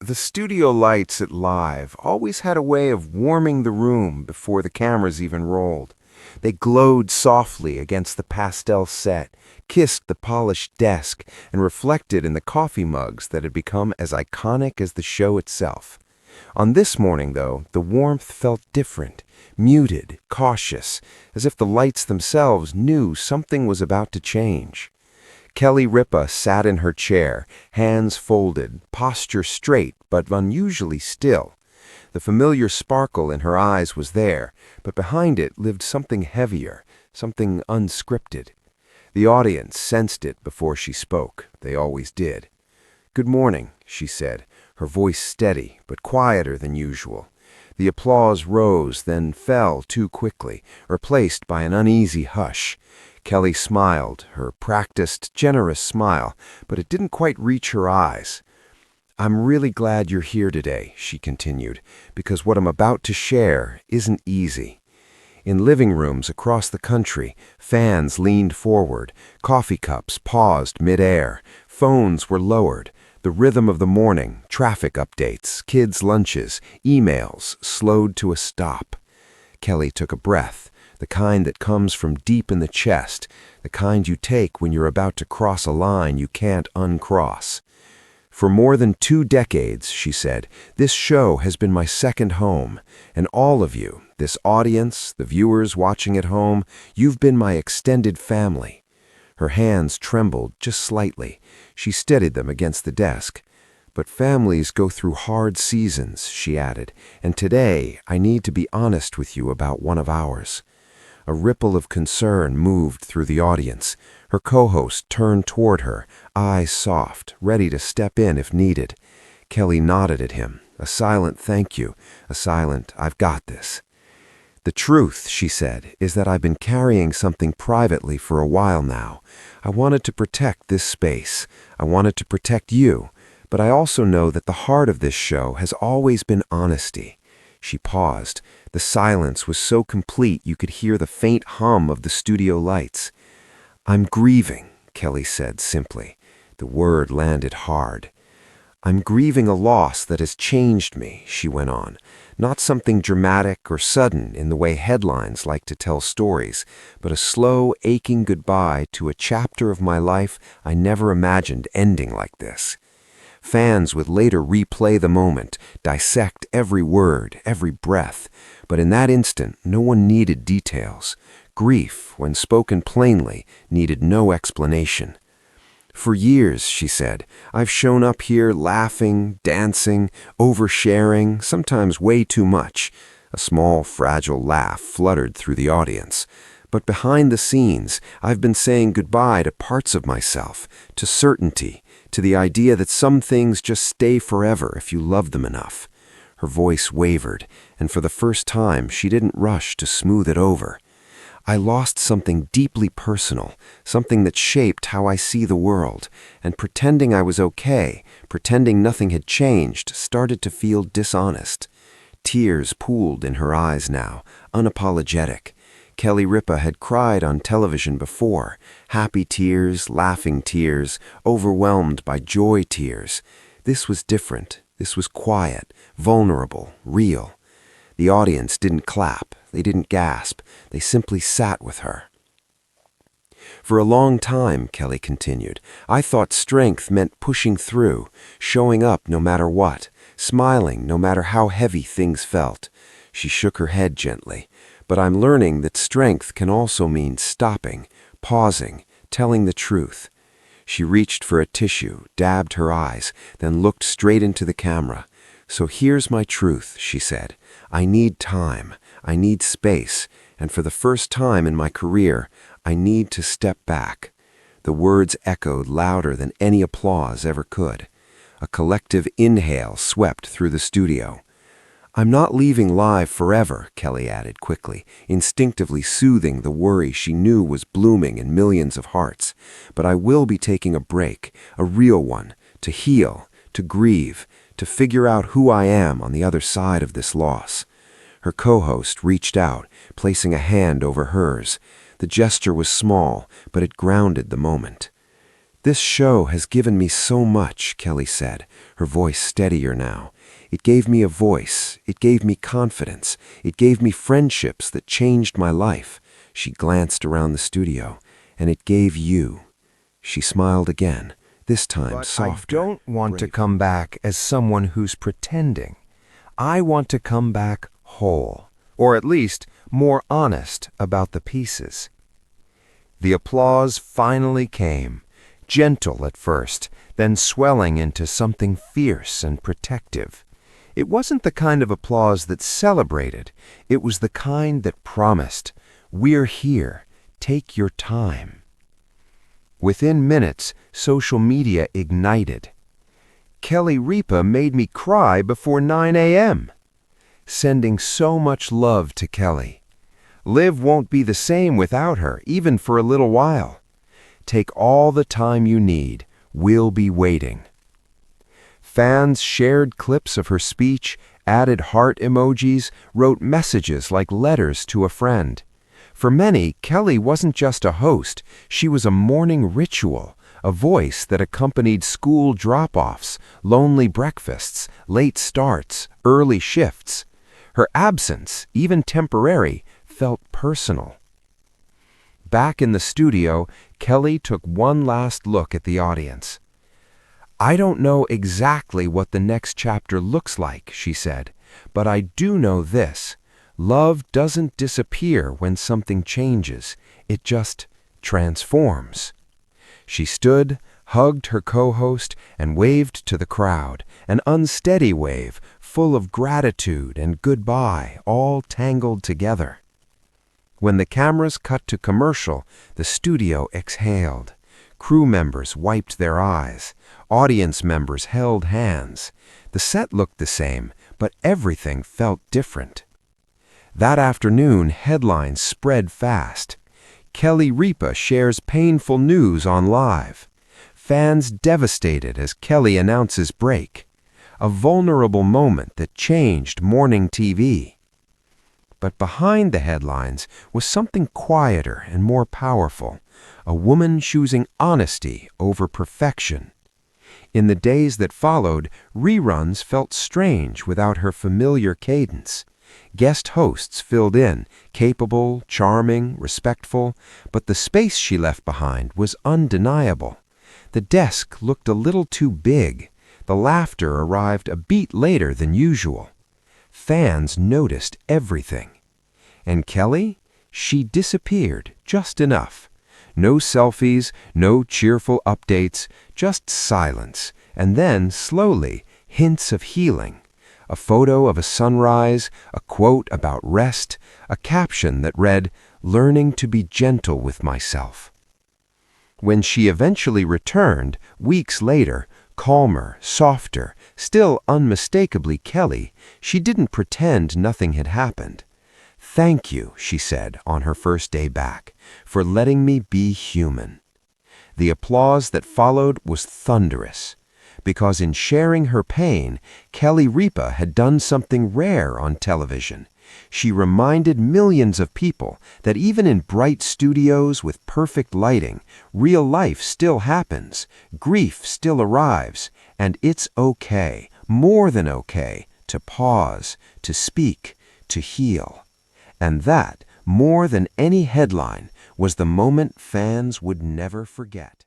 The studio lights at Live always had a way of warming the room before the cameras even rolled. They glowed softly against the pastel set, kissed the polished desk, and reflected in the coffee mugs that had become as iconic as the show itself. On this morning, though, the warmth felt different, muted, cautious, as if the lights themselves knew something was about to change. Kelly Ripa sat in her chair, hands folded, posture straight but unusually still. The familiar sparkle in her eyes was there, but behind it lived something heavier, something unscripted. The audience sensed it before she spoke. They always did. "Good morning," she said, her voice steady but quieter than usual. The applause rose, then fell too quickly, replaced by an uneasy hush. Kelly smiled, her practiced, generous smile, but it didn't quite reach her eyes. "I'm really glad you're here today," she continued, "because what I'm about to share isn't easy." In living rooms across the country, fans leaned forward, coffee cups paused mid-air, phones were lowered. The rhythm of the morning, traffic updates, kids' lunches, emails slowed to a stop. Kelly took a breath, the kind that comes from deep in the chest, the kind you take when you're about to cross a line you can't uncross. "For more than 2 decades," she said, "this show has been my second home, and all of you, this audience, the viewers watching at home, you've been my extended family." Her hands trembled just slightly. She steadied them against the desk. "But families go through hard seasons," she added, "and today I need to be honest with you about one of ours." A ripple of concern moved through the audience. Her co-host turned toward her, eyes soft, ready to step in if needed. Kelly nodded at him, a silent thank you, a silent "I've got this." "The truth," she said, "is that I've been carrying something privately for a while now. I wanted to protect this space. I wanted to protect you. But I also know that the heart of this show has always been honesty." She paused. The silence was so complete you could hear the faint hum of the studio lights. "I'm grieving," Kelly said simply. The word landed hard. "I'm grieving a loss that has changed me," she went on. "Not something dramatic or sudden in the way headlines like to tell stories, but a slow, aching goodbye to a chapter of my life I never imagined ending like this." Fans would later replay the moment, dissect every word, every breath. But in that instant, no one needed details. Grief, when spoken plainly, needed no explanation. "For years," she said, "I've shown up here laughing, dancing, oversharing, sometimes way too much." A small, fragile laugh fluttered through the audience. "But behind the scenes, I've been saying goodbye to parts of myself, to certainty, to the idea that some things just stay forever if you love them enough." Her voice wavered, and for the first time she didn't rush to smooth it over. "I lost something deeply personal, something that shaped how I see the world, and pretending I was okay, pretending nothing had changed, started to feel dishonest." Tears pooled in her eyes now, unapologetic. Kelly Ripa had cried on television before, happy tears, laughing tears, overwhelmed by joy tears. This was different. This was quiet, vulnerable, real. The audience didn't clap, they didn't gasp, they simply sat with her. "For a long time," Kelly continued, "I thought strength meant pushing through, showing up no matter what, smiling no matter how heavy things felt." She shook her head gently. "But I'm learning that strength can also mean stopping, pausing, telling the truth." She reached for a tissue, dabbed her eyes, then looked straight into the camera. "So here's my truth," she said. "I need time, I need space, and for the first time in my career, I need to step back." The words echoed louder than any applause ever could. A collective inhale swept through the studio. "I'm not leaving Live forever," Kelly added quickly, instinctively soothing the worry she knew was blooming in millions of hearts. "But I will be taking a break, a real one, to heal, to grieve, to figure out who I am on the other side of this loss." Her co-host reached out, placing a hand over hers. The gesture was small, but it grounded the moment. This show has given me so much, Kelly said, her voice steadier now. It gave me a voice. It gave me confidence. It gave me friendships that changed my life. She glanced around the studio. And it gave you. She smiled again, this time softer. I don't want to come back as someone who's pretending. I want to come back whole, or at least more honest about the pieces. The applause finally came, gentle at first, then swelling into something fierce and protective. It wasn't the kind of applause that celebrated. It was the kind that promised, "We're here. Take your time." Within minutes, social media ignited. Kelly Ripa made me cry before 9 a.m. Sending so much love to Kelly. Liv won't be the same without her, even for a little while. Take all the time you need. We'll be waiting. Fans shared clips of her speech, added heart emojis, wrote messages like letters to a friend. For many, Kelly wasn't just a host, she was a morning ritual, a voice that accompanied school drop-offs, lonely breakfasts, late starts, early shifts. Her absence, even temporary, felt personal. Back in the studio, Kelly took one last look at the audience. "I don't know exactly what the next chapter looks like," she said, "but I do know this. Love doesn't disappear when something changes. It just transforms." She stood, hugged her co-host, and waved to the crowd, an unsteady wave, full of gratitude and goodbye, all tangled together. When the cameras cut to commercial, the studio exhaled. Crew members wiped their eyes. Audience members held hands. The set looked the same, but everything felt different. That afternoon, headlines spread fast. Kelly Ripa shares painful news on live. Fans devastated as Kelly announces break. A vulnerable moment that changed morning TV. But behind the headlines was something quieter and more powerful. A woman choosing honesty over perfection. In the days that followed, reruns felt strange without her familiar cadence. Guest hosts filled in, capable, charming, respectful, but the space she left behind was undeniable. The desk looked a little too big. The laughter arrived a beat later than usual. Fans noticed everything. And Kelly? She disappeared just enough. No selfies, no cheerful updates, just silence, and then, slowly, hints of healing. A photo of a sunrise, a quote about rest, a caption that read, "Learning to be gentle with myself." When she eventually returned, weeks later, calmer, softer, still unmistakably Kelly, she didn't pretend nothing had happened. "Thank you," she said on her first day back, "for letting me be human." The applause that followed was thunderous. Because in sharing her pain, Kelly Ripa had done something rare on television. She reminded millions of people that even in bright studios with perfect lighting, real life still happens, grief still arrives, and it's okay, more than okay, to pause, to speak, to heal. And that, more than any headline, was the moment fans would never forget.